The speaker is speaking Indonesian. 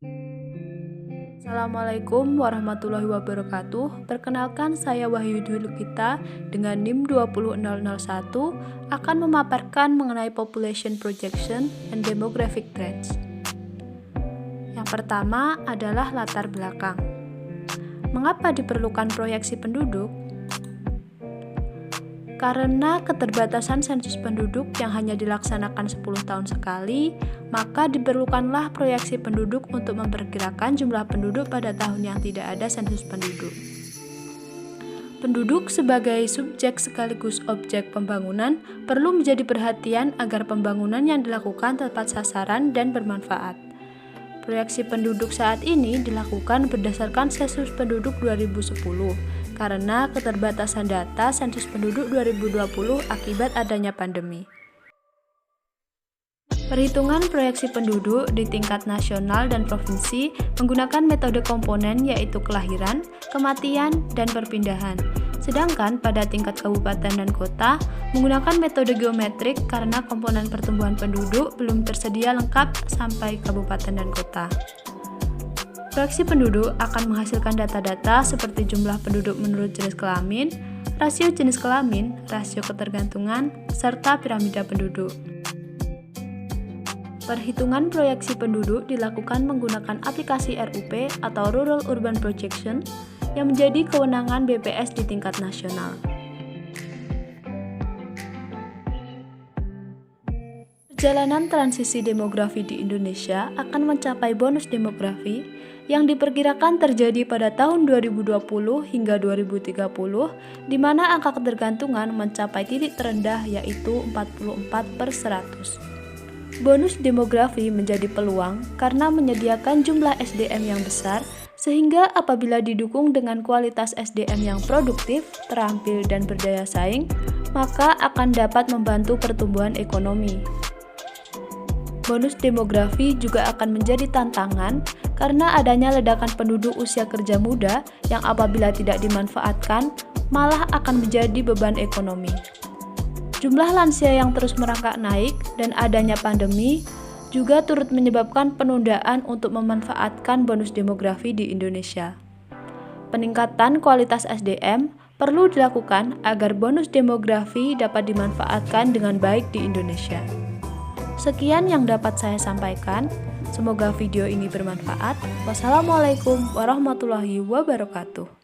Assalamualaikum warahmatullahi wabarakatuh. Perkenalkan, saya Wahyu Dwi Lukita dengan NIM 20001 akan memaparkan mengenai population projection and demographic trends. Yang pertama adalah latar belakang. Mengapa diperlukan proyeksi penduduk? Karena keterbatasan sensus penduduk yang hanya dilaksanakan 10 tahun sekali, maka diperlukanlah proyeksi penduduk untuk memperkirakan jumlah penduduk pada tahun yang tidak ada sensus penduduk. Penduduk sebagai subjek sekaligus objek pembangunan perlu menjadi perhatian agar pembangunan yang dilakukan tepat sasaran dan bermanfaat. Proyeksi penduduk saat ini dilakukan berdasarkan sensus penduduk 2010 karena keterbatasan data sensus penduduk 2020 akibat adanya pandemi. Perhitungan proyeksi penduduk di tingkat nasional dan provinsi menggunakan metode komponen yaitu kelahiran, kematian, dan perpindahan. Sedangkan pada tingkat kabupaten dan kota menggunakan metode geometrik karena komponen pertumbuhan penduduk belum tersedia lengkap sampai kabupaten dan kota. Proyeksi penduduk akan menghasilkan data-data seperti jumlah penduduk menurut jenis kelamin, rasio jenis kelamin, rasio ketergantungan, serta piramida penduduk. Perhitungan proyeksi penduduk dilakukan menggunakan aplikasi RUP atau Rural Urban Projection yang menjadi kewenangan BPS di tingkat nasional. Perjalanan transisi demografi di Indonesia akan mencapai bonus demografi yang diperkirakan terjadi pada tahun 2020 hingga 2030, di mana angka ketergantungan mencapai titik terendah yaitu 44/100. Bonus demografi menjadi peluang karena menyediakan jumlah SDM yang besar, sehingga apabila didukung dengan kualitas SDM yang produktif, terampil, dan berdaya saing, maka akan dapat membantu pertumbuhan ekonomi. Bonus demografi juga akan menjadi tantangan karena adanya ledakan penduduk usia kerja muda yang apabila tidak dimanfaatkan, malah akan menjadi beban ekonomi. Jumlah lansia yang terus merangkak naik dan adanya pandemi juga turut menyebabkan penundaan untuk memanfaatkan bonus demografi di Indonesia. Peningkatan kualitas SDM perlu dilakukan agar bonus demografi dapat dimanfaatkan dengan baik di Indonesia. Sekian yang dapat saya sampaikan. Semoga video ini bermanfaat. Wassalamualaikum warahmatullahi wabarakatuh.